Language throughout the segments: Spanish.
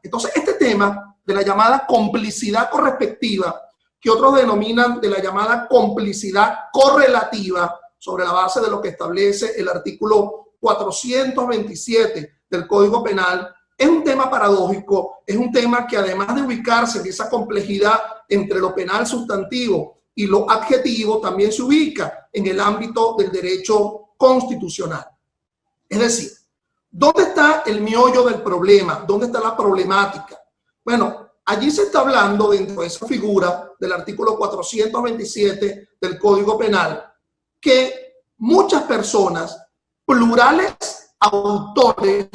Entonces, este tema de la llamada complicidad correspectiva, que otros denominan de la llamada complicidad correlativa, sobre la base de lo que establece el artículo 427 del Código Penal, es un tema paradójico, es un tema que además de ubicarse en esa complejidad entre lo penal sustantivo y lo adjetivo, también se ubica en el ámbito del derecho constitucional. Es decir, ¿dónde está el meollo del problema? ¿Dónde está la problemática? Bueno, allí se está hablando dentro de esa figura del artículo 427 del Código Penal que muchas personas, plurales autores,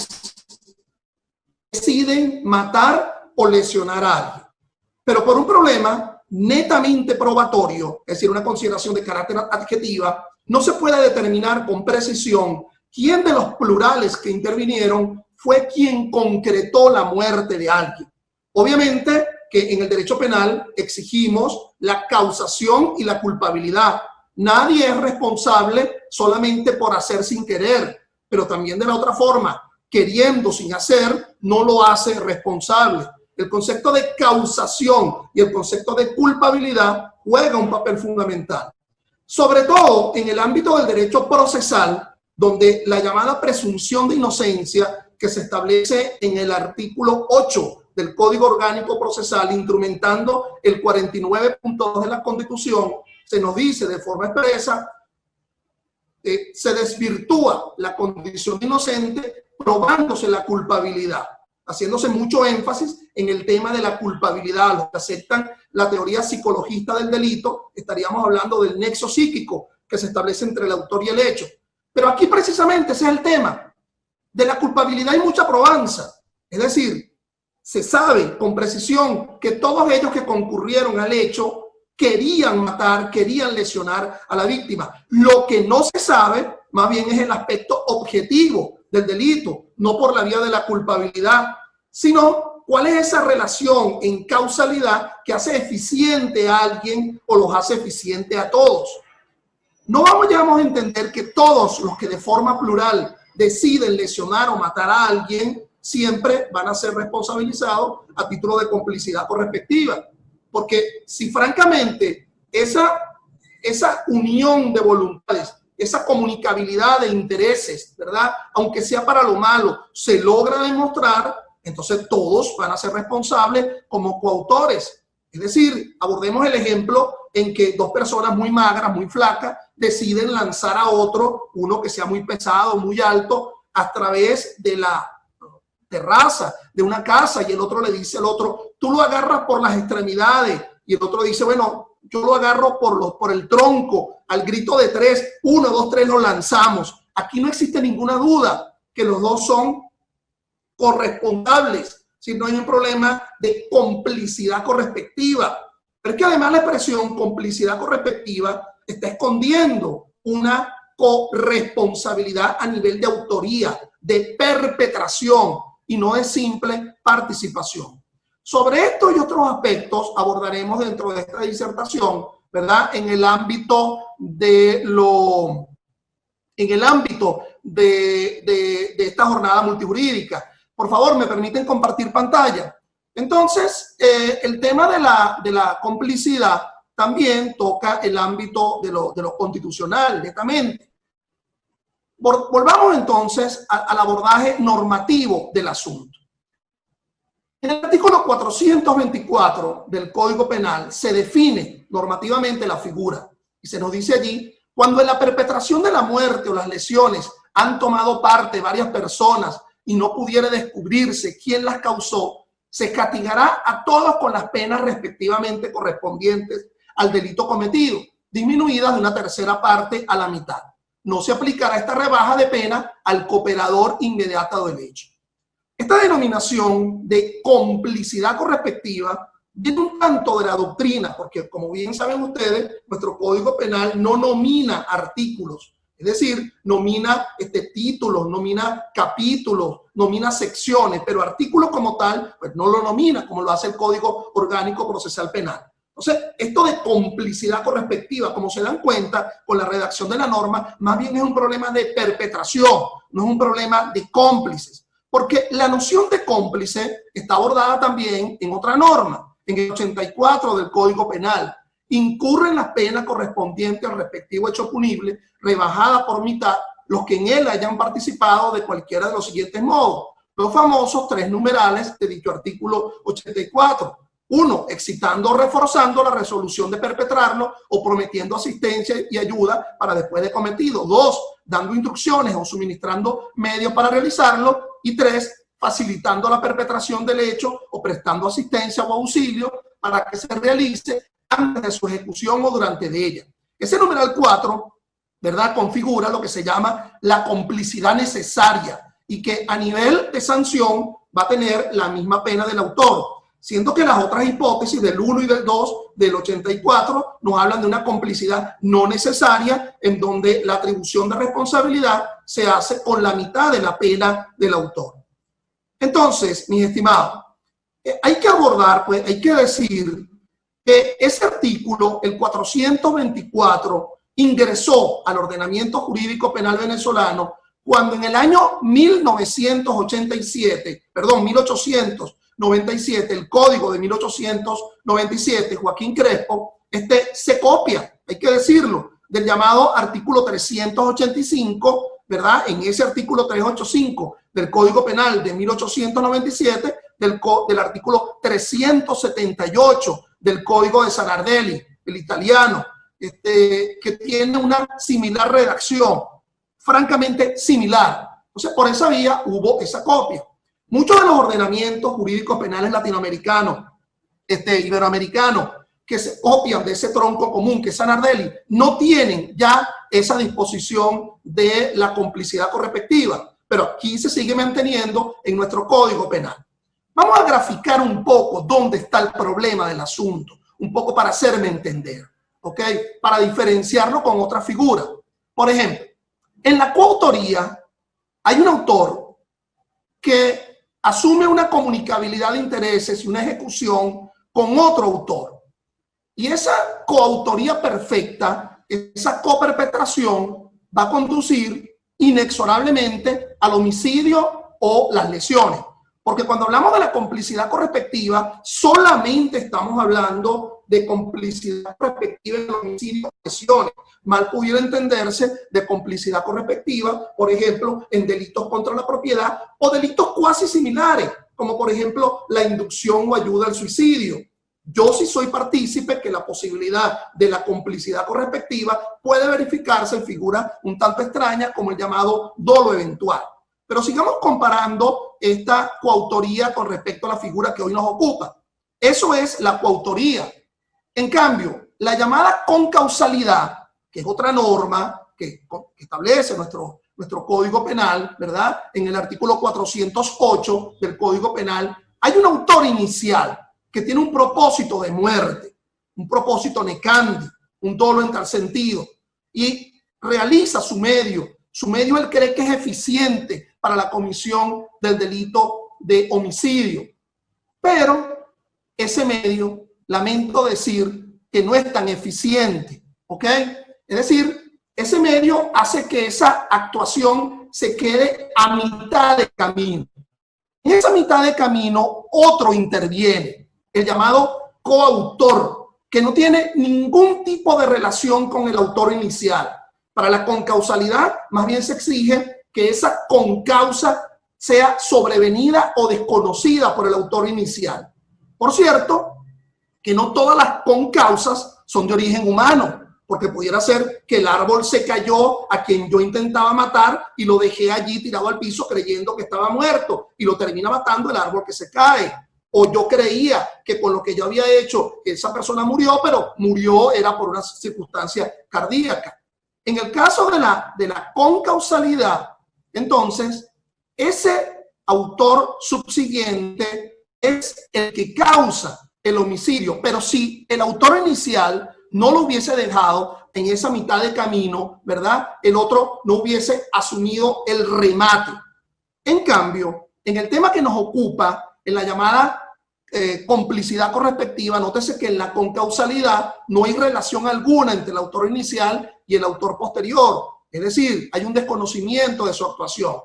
deciden matar o lesionar a alguien, pero por un problema netamente probatorio, es decir, una consideración de carácter adjetiva, no se puede determinar con precisión quién de los plurales que intervinieron fue quien concretó la muerte de alguien. Obviamente que en el derecho penal exigimos la causación y la culpabilidad. Nadie es responsable solamente por hacer sin querer, pero también de la otra forma, queriendo sin hacer, no lo hace responsable. El concepto de causación y el concepto de culpabilidad juega un papel fundamental. Sobre todo en el ámbito del derecho procesal, donde la llamada presunción de inocencia que se establece en el artículo 8 del Código Orgánico Procesal, instrumentando el 49.2 de la Constitución, se nos dice de forma expresa, se desvirtúa la condición de inocente probándose la culpabilidad, haciéndose mucho énfasis en el tema de la culpabilidad. Los que aceptan la teoría psicologista del delito, estaríamos hablando del nexo psíquico que se establece entre el autor y el hecho. Pero aquí precisamente ese es el tema. De la culpabilidad hay mucha probanza. Es decir, se sabe con precisión que todos ellos que concurrieron al hecho querían matar, querían lesionar a la víctima. Lo que no se sabe, más bien, es el aspecto objetivo del delito, no por la vía de la culpabilidad, sino cuál es esa relación en causalidad que hace eficiente a alguien o los hace eficiente a todos. No vamos a entender que todos los que de forma plural deciden lesionar o matar a alguien siempre van a ser responsabilizados a título de complicidad correspectiva. Porque si francamente esa unión de voluntades, esa comunicabilidad de intereses, ¿verdad? Aunque sea para lo malo, se logra demostrar, entonces todos van a ser responsables como coautores. Es decir, abordemos el ejemplo en que dos personas muy magras, muy flacas, deciden lanzar a otro, uno que sea muy pesado, muy alto, a través de la terraza de una casa, y el otro le dice al otro, tú lo agarras por las extremidades, y el otro dice, bueno, yo lo agarro por el tronco, al grito de tres, 1, 2, 3, lo lanzamos. Aquí no existe ninguna duda que los dos son corresponsables, si no hay un problema de complicidad correspectiva. Pero es que además la expresión complicidad correspectiva está escondiendo una corresponsabilidad a nivel de autoría, de perpetración, y no de simple participación. Sobre esto y otros aspectos abordaremos dentro de esta disertación, ¿verdad? En el ámbito de esta jornada multijurídica. Por favor, ¿me permiten compartir pantalla? Entonces, el tema de la complicidad también toca el ámbito de lo constitucional, netamente. Volvamos entonces al abordaje normativo del asunto. En el artículo 424 del Código Penal se define normativamente la figura y se nos dice allí, cuando en la perpetración de la muerte o las lesiones han tomado parte varias personas y no pudiera descubrirse quién las causó, se castigará a todos con las penas respectivamente correspondientes al delito cometido, disminuidas de una tercera parte a la mitad. No se aplicará esta rebaja de pena al cooperador inmediato del hecho. Esta denominación de complicidad correspectiva viene un tanto de la doctrina, porque como bien saben ustedes, nuestro Código Penal no nomina artículos, es decir, nomina títulos, nomina capítulos, nomina secciones, pero artículos como tal, pues no lo nomina, como lo hace el Código Orgánico Procesal Penal. Entonces, esto de complicidad correspectiva, como se dan cuenta con la redacción de la norma, más bien es un problema de perpetración, no es un problema de cómplices. Porque la noción de cómplice está abordada también en otra norma, en el 84 del Código Penal. Incurren las penas correspondientes al respectivo hecho punible, rebajada por mitad los que en él hayan participado de cualquiera de los siguientes modos. Los famosos 3 numerales de dicho artículo 84. 1, excitando o reforzando la resolución de perpetrarlo o prometiendo asistencia y ayuda para después de cometido. 2, dando instrucciones o suministrando medios para realizarlo. Y 3, facilitando la perpetración del hecho o prestando asistencia o auxilio para que se realice antes de su ejecución o durante de ella. Ese numeral 4, ¿verdad?, configura lo que se llama la complicidad necesaria y que a nivel de sanción va a tener la misma pena del autor, siendo que las otras hipótesis del 1 y del 2 del 84 nos hablan de una complicidad no necesaria en donde la atribución de responsabilidad se hace con la mitad de la pena del autor. Entonces, mis estimados, hay que abordar, pues hay que decir que ese artículo, el 424, ingresó al ordenamiento jurídico penal venezolano cuando en el año 1897, el Código de 1897, Joaquín Crespo, se copia, hay que decirlo, del llamado artículo 385, ¿verdad? En ese artículo 385 del Código Penal de 1897, del artículo 378 del Código de Sanardelli, el italiano, que tiene una similar redacción, francamente similar. Entonces, por esa vía hubo esa copia. Muchos de los ordenamientos jurídicos penales latinoamericanos, iberoamericanos, que se copian de ese tronco común que es Sanardelli, no tienen ya esa disposición de la complicidad correspectiva, pero aquí se sigue manteniendo en nuestro Código Penal. Vamos a graficar un poco dónde está el problema del asunto, un poco para hacerme entender, ¿ok? Para diferenciarlo con otra figura. Por ejemplo, en la coautoría hay un autor que asume una comunicabilidad de intereses y una ejecución con otro autor. Y esa coautoría perfecta, esa coperpetración, va a conducir inexorablemente al homicidio o las lesiones. Porque cuando hablamos de la complicidad correspectiva, solamente estamos hablando de complicidad correspectiva en el homicidio o lesiones. Mal pudiera entenderse de complicidad correspectiva, por ejemplo, en delitos contra la propiedad o delitos cuasi similares, como por ejemplo la inducción o ayuda al suicidio. Yo sí soy partícipe que la posibilidad de la complicidad correspectiva puede verificarse en figuras un tanto extrañas como el llamado dolo eventual. Pero sigamos comparando esta coautoría con respecto a la figura que hoy nos ocupa. Eso es la coautoría. En cambio, la llamada concausalidad, que es otra norma que establece nuestro Código Penal, ¿verdad? En el artículo 408 del Código Penal, hay un autor inicial que tiene un propósito de muerte, un propósito necandi, un dolo en tal sentido, y realiza su medio él cree que es eficiente para la comisión del delito de homicidio. Pero ese medio, lamento decir, que no es tan eficiente, ¿ok? Es decir, ese medio hace que esa actuación se quede a mitad de camino. En esa mitad de camino, otro interviene, el llamado coautor, que no tiene ningún tipo de relación con el autor inicial. Para la concausalidad, más bien se exige que esa concausa sea sobrevenida o desconocida por el autor inicial. Por cierto, que no todas las concausas son de origen humano, porque pudiera ser que el árbol se cayó a quien yo intentaba matar y lo dejé allí tirado al piso creyendo que estaba muerto y lo termina matando el árbol que se cae. O yo creía que con lo que yo había hecho esa persona murió, pero murió era por una circunstancia cardíaca. En el caso de la concausalidad, entonces, ese autor subsiguiente es el que causa el homicidio. Pero si el autor inicial no lo hubiese dejado en esa mitad de camino, ¿verdad? El otro no hubiese asumido el remate. En cambio, en el tema que nos ocupa, en la llamada complicidad correspectiva, nótese que en la concausalidad no hay relación alguna entre el autor inicial y el autor posterior. Es decir, hay un desconocimiento de su actuación.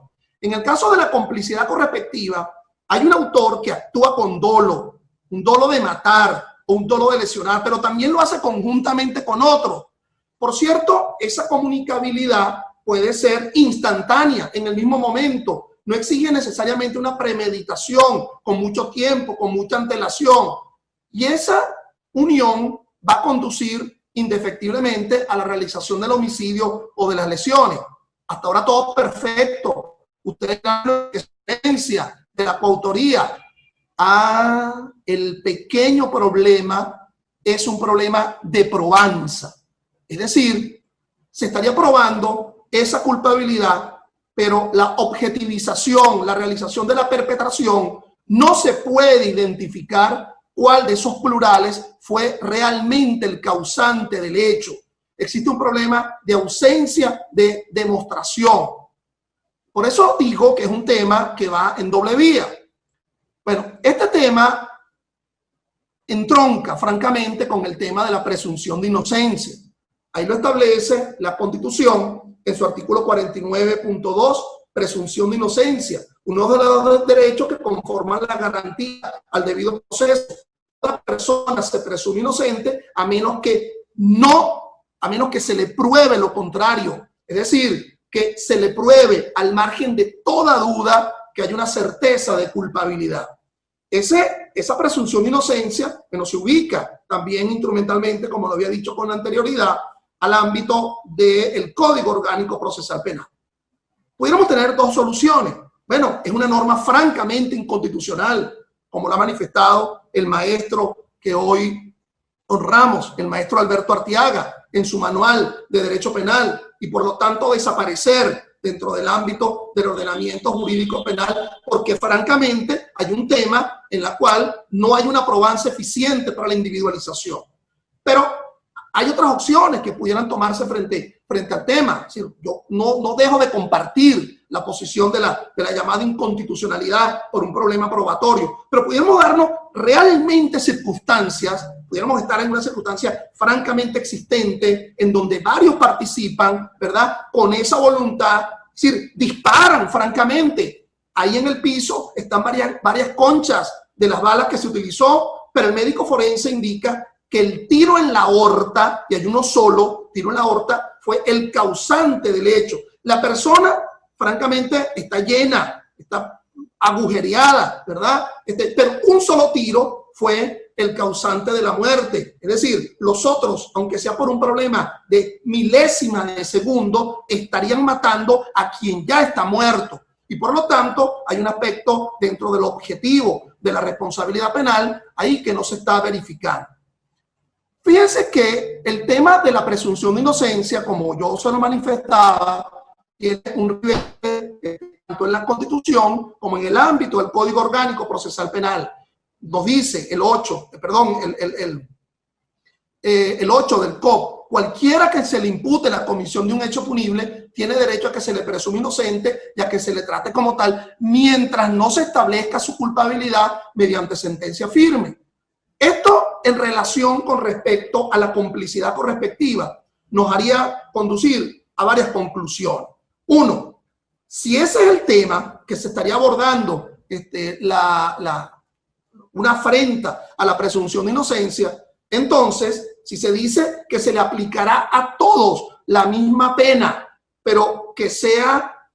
En el caso de la complicidad correspectiva, hay un autor que actúa con dolo, un dolo de matar o un dolo de lesionar, pero también lo hace conjuntamente con otro. Por cierto, esa comunicabilidad puede ser instantánea, en el mismo momento. No exige necesariamente una premeditación con mucho tiempo, con mucha antelación. Y esa unión va a conducir indefectiblemente a la realización del homicidio o de las lesiones. Hasta ahora todo perfecto. Ustedes hablan de experiencia, de la coautoría. El pequeño problema es un problema de probanza. Es decir, se estaría probando esa culpabilidad, pero la objetivización, la realización de la perpetración, no se puede identificar cuál de esos plurales fue realmente el causante del hecho. Existe un problema de ausencia de demostración. Por eso digo que es un tema que va en doble vía. Bueno, este tema entronca francamente con el tema de la presunción de inocencia. Ahí lo establece la Constitución en su artículo 49.2, presunción de inocencia, uno de los derechos que conforman la garantía al debido proceso. La persona se presume inocente a menos que se le pruebe lo contrario. Es decir, que se le pruebe al margen de toda duda que hay una certeza de culpabilidad. Esa presunción de inocencia que nos ubica también instrumentalmente, como lo había dicho con anterioridad, al ámbito del Código Orgánico Procesal Penal. Pudiéramos tener dos soluciones. Bueno, es una norma francamente inconstitucional, como lo ha manifestado el maestro que hoy honramos, el maestro Alberto Arteaga, en su manual de Derecho Penal, y por lo tanto desaparecer dentro del ámbito del ordenamiento jurídico penal, porque francamente hay un tema en el cual no hay una probanza eficiente para la individualización. Pero hay otras opciones que pudieran tomarse frente al tema. Es decir, yo no dejo de compartir la posición de la llamada inconstitucionalidad por un problema probatorio, pero pudiéramos darnos realmente circunstancias, pudiéramos estar en una circunstancia francamente existente en donde varios participan, ¿verdad? Con esa voluntad, es decir, disparan francamente. Ahí en el piso están varias conchas de las balas que se utilizó, pero el médico forense indica que el tiro en la aorta, y hay uno solo, tiro en la aorta, fue el causante del hecho. La persona, francamente, está llena, está agujereada, ¿verdad? Pero un solo tiro fue el causante de la muerte. Es decir, los otros, aunque sea por un problema de milésima de segundo, estarían matando a quien ya está muerto. Y por lo tanto, hay un aspecto dentro del objetivo de la responsabilidad penal ahí que no se está verificando. Fíjense que el tema de la presunción de inocencia, como yo se lo manifestaba, tiene un nivel tanto en la Constitución como en el ámbito del Código Orgánico Procesal Penal. Nos dice el 8 del COP, cualquiera que se le impute la comisión de un hecho punible tiene derecho a que se le presume inocente y a que se le trate como tal mientras no se establezca su culpabilidad mediante sentencia firme. Esto en relación con respecto a la complicidad correspectiva nos haría conducir a varias conclusiones. Uno, si ese es el tema que se estaría abordando, una afrenta a la presunción de inocencia, entonces, si se dice que se le aplicará a todos la misma pena, pero que sea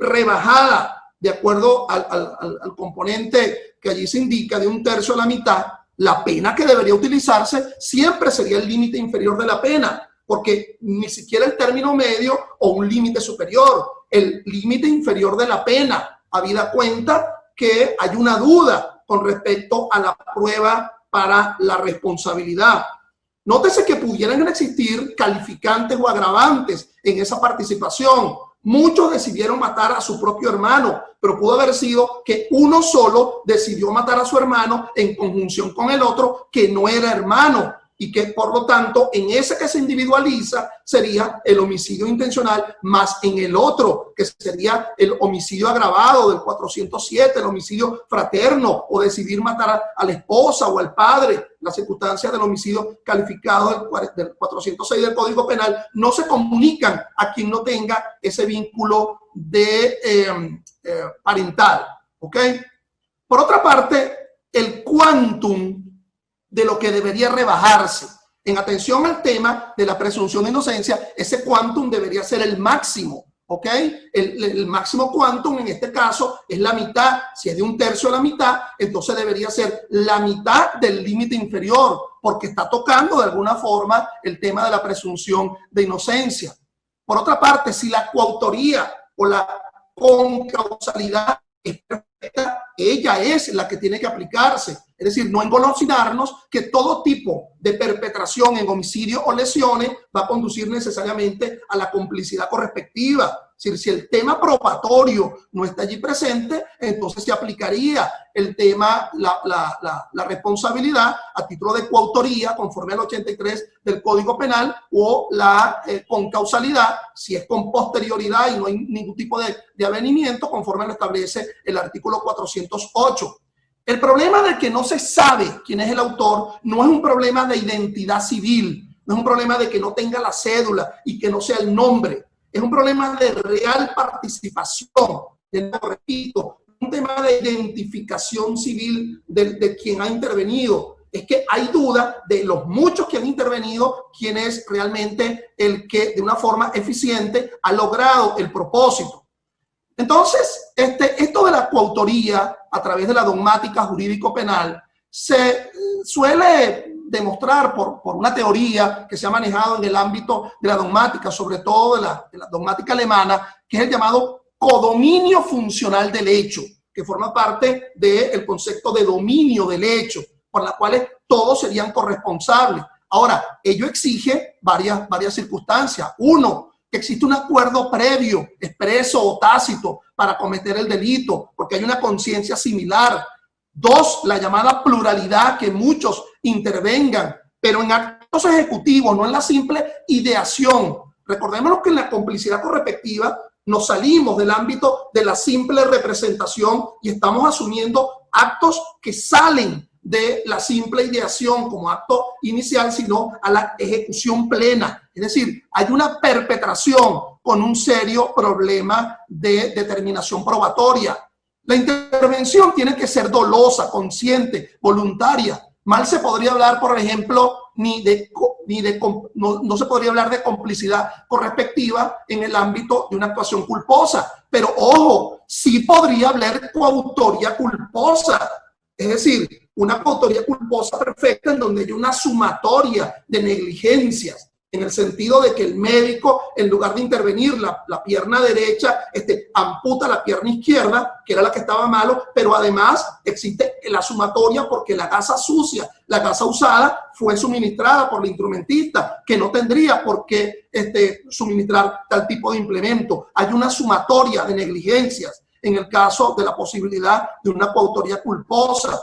rebajada de acuerdo al componente que allí se indica de 1/3 a la mitad, la pena que debería utilizarse siempre sería el límite inferior de la pena, porque ni siquiera el término medio o un límite superior, el límite inferior de la pena, habida cuenta que hay una duda con respecto a la prueba para la responsabilidad. Nótese que pudieran existir calificantes o agravantes en esa participación. Muchos decidieron matar a su propio hermano, pero pudo haber sido que uno solo decidió matar a su hermano en conjunción con el otro que no era hermano y que por lo tanto en ese que se individualiza sería el homicidio intencional, más en el otro que sería el homicidio agravado del 407, el homicidio fraterno o decidir matar a la esposa o al padre. Las circunstancias del homicidio calificado del 406 del Código Penal no se comunican a quien no tenga ese vínculo de parental, ¿ok? Por otra parte, el quantum de lo que debería rebajarse. En atención al tema de la presunción de inocencia, ese quantum debería ser el máximo, ¿ok? El máximo quantum en este caso es la mitad. Si es de un tercio a la mitad, entonces debería ser la mitad del límite inferior, porque está tocando de alguna forma el tema de la presunción de inocencia. Por otra parte, si la coautoría o la concausalidad es perfecta, ella es la que tiene que aplicarse. Es decir, no engolosinarnos que todo tipo de perpetración en homicidio o lesiones va a conducir necesariamente a la complicidad correspectiva. Es decir, si el tema probatorio no está allí presente, entonces se aplicaría el tema, la responsabilidad a título de coautoría conforme al 83 del Código Penal, o la concausalidad si es con posterioridad y no hay ningún tipo de avenimiento conforme lo establece el artículo 408. El problema de que no se sabe quién es el autor no es un problema de identidad civil, no es un problema de que no tenga la cédula y que no sea el nombre, es un problema de real participación, repito, un tema de identificación civil de quien ha intervenido. Es que hay duda de los muchos que han intervenido, quién es realmente el que de una forma eficiente ha logrado el propósito. Entonces, esto de la coautoría a través de la dogmática jurídico-penal se suele demostrar por una teoría que se ha manejado en el ámbito de la dogmática, sobre todo de la dogmática alemana, que es el llamado codominio funcional del hecho, que forma parte del concepto de dominio del hecho, por la cual todos serían corresponsables. Ahora, ello exige varias circunstancias. Uno, que existe un acuerdo previo, expreso o tácito para cometer el delito, porque hay una conciencia similar. Dos, la llamada pluralidad, que muchos intervengan, pero en actos ejecutivos, no en la simple ideación. Recordémonos que en la complicidad correspectiva nos salimos del ámbito de la simple representación y estamos asumiendo actos que salen de la simple ideación como acto inicial, sino a la ejecución plena. Es decir, hay una perpetración con un serio problema de determinación probatoria. La intervención tiene que ser dolosa, consciente, voluntaria. Mal se podría hablar, por ejemplo, no se podría hablar de complicidad correspectiva en el ámbito de una actuación culposa. Pero ojo, sí podría hablar de coautoría culposa. Es decir, una coautoría culposa perfecta en donde hay una sumatoria de negligencias, en el sentido de que el médico, en lugar de intervenir la pierna derecha, amputa la pierna izquierda, que era la que estaba malo, pero además existe la sumatoria porque la gasa sucia, la gasa usada, fue suministrada por el instrumentista, que no tendría por qué suministrar tal tipo de implemento. Hay una sumatoria de negligencias en el caso de la posibilidad de una coautoría culposa.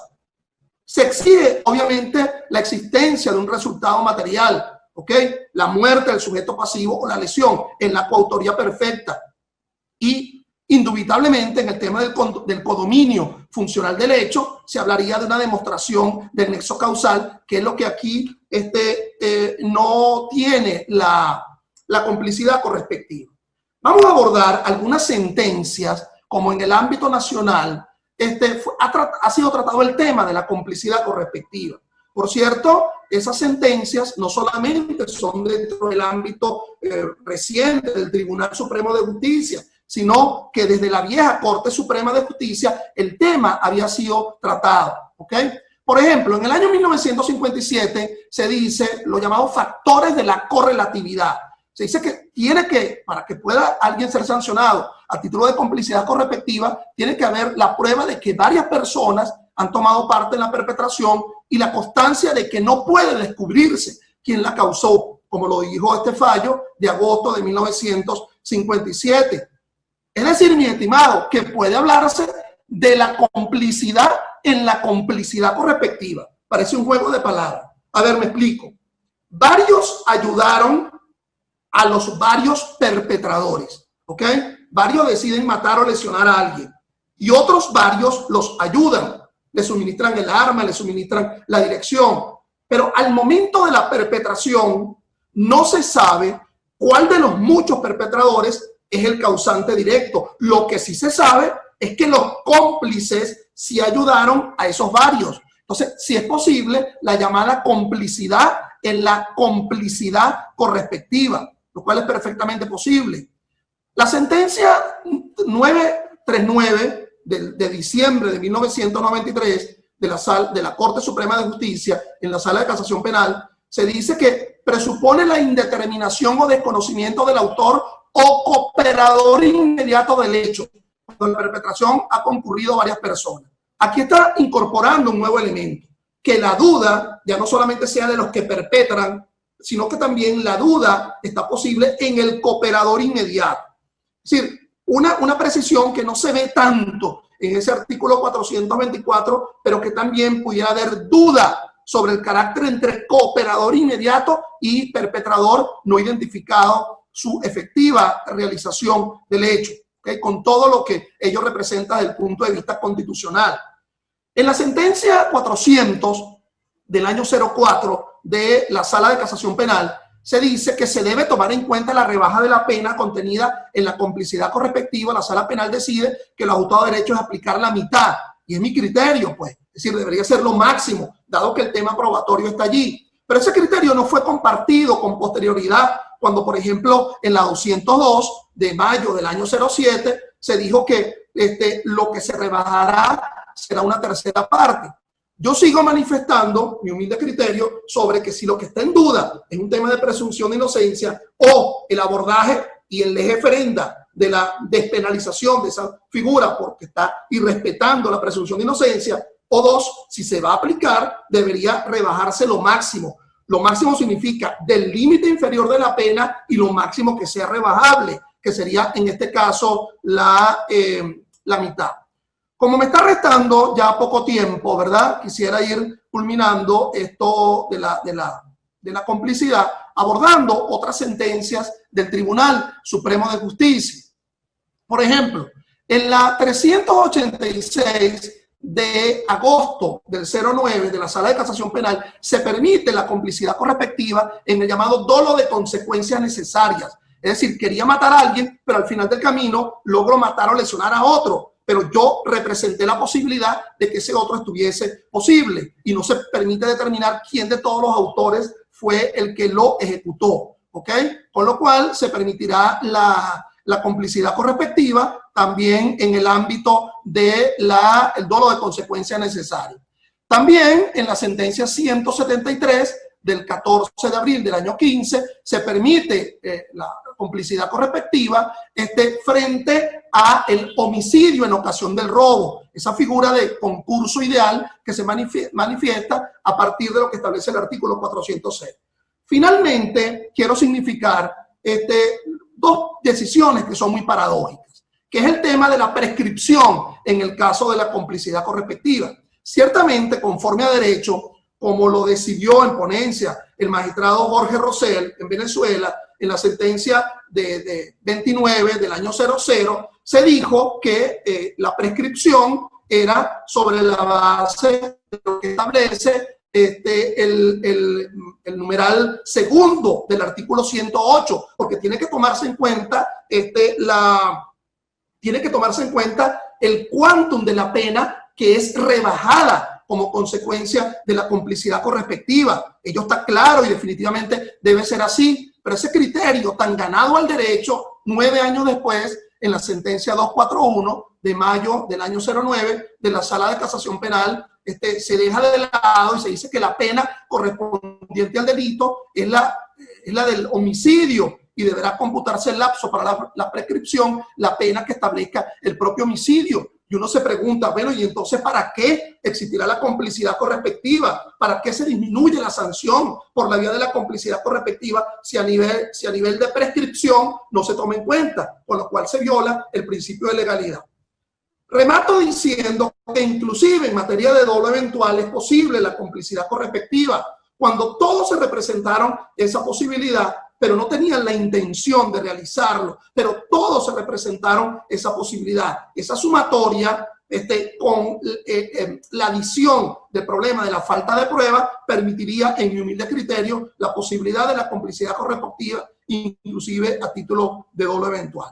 Se exige, obviamente, la existencia de un resultado material, ¿ok? La muerte del sujeto pasivo o la lesión en la coautoría perfecta. Y, indubitablemente, en el tema del codominio funcional del hecho, se hablaría de una demostración del nexo causal, que es lo que aquí no tiene la complicidad correspectiva. Vamos a abordar algunas sentencias, como en el ámbito nacional, ha sido tratado el tema de la complicidad correspectiva. Por cierto, esas sentencias no solamente son dentro del ámbito reciente del Tribunal Supremo de Justicia, sino que desde la vieja Corte Suprema de Justicia el tema había sido tratado, ¿ok? Por ejemplo, en el año 1957 se dice los llamados factores de la correlatividad. Se dice que para que pueda alguien ser sancionado a título de complicidad correspectiva, tiene que haber la prueba de que varias personas han tomado parte en la perpetración y la constancia de que no puede descubrirse quién la causó, como lo dijo este fallo de agosto de 1957. Es decir, mi estimado, que puede hablarse de la complicidad en la complicidad correspectiva. Parece un juego de palabras. A ver, me explico. Varios ayudaron a los varios perpetradores, ¿ok? Varios deciden matar o lesionar a alguien y otros varios los ayudan, le suministran el arma, le suministran la dirección, pero al momento de la perpetración no se sabe cuál de los muchos perpetradores es el causante directo. Lo que sí se sabe es que los cómplices sí ayudaron a esos varios. Entonces, si es posible, la llamada complicidad en la complicidad correspectiva, lo cual es perfectamente posible. La sentencia 939 de diciembre de 1993 de la Corte Suprema de Justicia en la Sala de Casación Penal, se dice que presupone la indeterminación o desconocimiento del autor o cooperador inmediato del hecho, cuando la perpetración ha concurrido varias personas. Aquí está incorporando un nuevo elemento, que la duda ya no solamente sea de los que perpetran, sino que también la duda está posible en el cooperador inmediato. Es decir, una precisión que no se ve tanto en ese artículo 424, pero que también pudiera haber duda sobre el carácter entre cooperador inmediato y perpetrador no identificado, su efectiva realización del hecho, ¿okay? Con todo lo que ello representa desde el punto de vista constitucional. En la sentencia 400 del año 04 de la Sala de Casación Penal, se dice que se debe tomar en cuenta la rebaja de la pena contenida en la complicidad correspectiva. La Sala Penal decide que el ajustado de derecho es aplicar la mitad, y es mi criterio, pues, es decir, debería ser lo máximo, dado que el tema probatorio está allí. Pero ese criterio no fue compartido con posterioridad, cuando, por ejemplo, en la 202 de mayo del año 07, se dijo que lo que se rebajará será una tercera parte. Yo sigo manifestando mi humilde criterio sobre que si lo que está en duda es un tema de presunción de inocencia o el abordaje y el lege ferenda de la despenalización de esa figura porque está irrespetando la presunción de inocencia, o dos, si se va a aplicar, debería rebajarse lo máximo. Lo máximo significa del límite inferior de la pena y lo máximo que sea rebajable, que sería en este caso la mitad. Como me está restando ya poco tiempo, ¿verdad? Quisiera ir culminando esto de la complicidad, abordando otras sentencias del Tribunal Supremo de Justicia. Por ejemplo, en la 386 de agosto del 09 de la Sala de Casación Penal, se permite la complicidad correspectiva en el llamado dolo de consecuencias necesarias. Es decir, quería matar a alguien, pero al final del camino logró matar o lesionar a otro. Pero yo representé la posibilidad de que ese otro estuviese posible y no se permite determinar quién de todos los autores fue el que lo ejecutó, ¿ok? Con lo cual se permitirá la complicidad correspectiva también en el ámbito del dolo de consecuencia necesaria. También en la sentencia 173 del 14 de abril del año 15 se permite la complicidad correspectiva frente a el homicidio en ocasión del robo, esa figura de concurso ideal que se manifiesta a partir de lo que establece el artículo 406. Finalmente, quiero significar dos decisiones que son muy paradójicas, que es el tema de la prescripción en el caso de la complicidad correspectiva. Ciertamente, conforme a derecho, como lo decidió en ponencia el magistrado Jorge Rosell en Venezuela, en la sentencia de 29 del año 00, se dijo que la prescripción era sobre la base de lo que establece el numeral segundo del artículo 108, porque tiene que tomarse en cuenta el quantum de la pena que es rebajada como consecuencia de la complicidad correspectiva. Ello está claro y definitivamente debe ser así, pero ese criterio tan ganado al derecho, 9 años después, en la sentencia 241 de mayo del año 09 de la Sala de Casación Penal, se deja de lado y se dice que la pena correspondiente al delito es la del homicidio y deberá computarse el lapso para la prescripción, la pena que establezca el propio homicidio. Y uno se pregunta, bueno, ¿y entonces para qué existirá la complicidad correspectiva? ¿Para qué se disminuye la sanción por la vía de la complicidad correspectiva si a nivel de prescripción no se toma en cuenta? Con lo cual se viola el principio de legalidad. Remato diciendo que inclusive en materia de dolo eventual es posible la complicidad correspectiva, cuando todos se representaron esa posibilidad, pero no tenían la intención de realizarlo, pero todos se representaron esa posibilidad. Esa sumatoria, con la adición del problema de la falta de prueba, permitiría, en mi humilde criterio, la posibilidad de la complicidad correspectiva, inclusive a título de dolo eventual.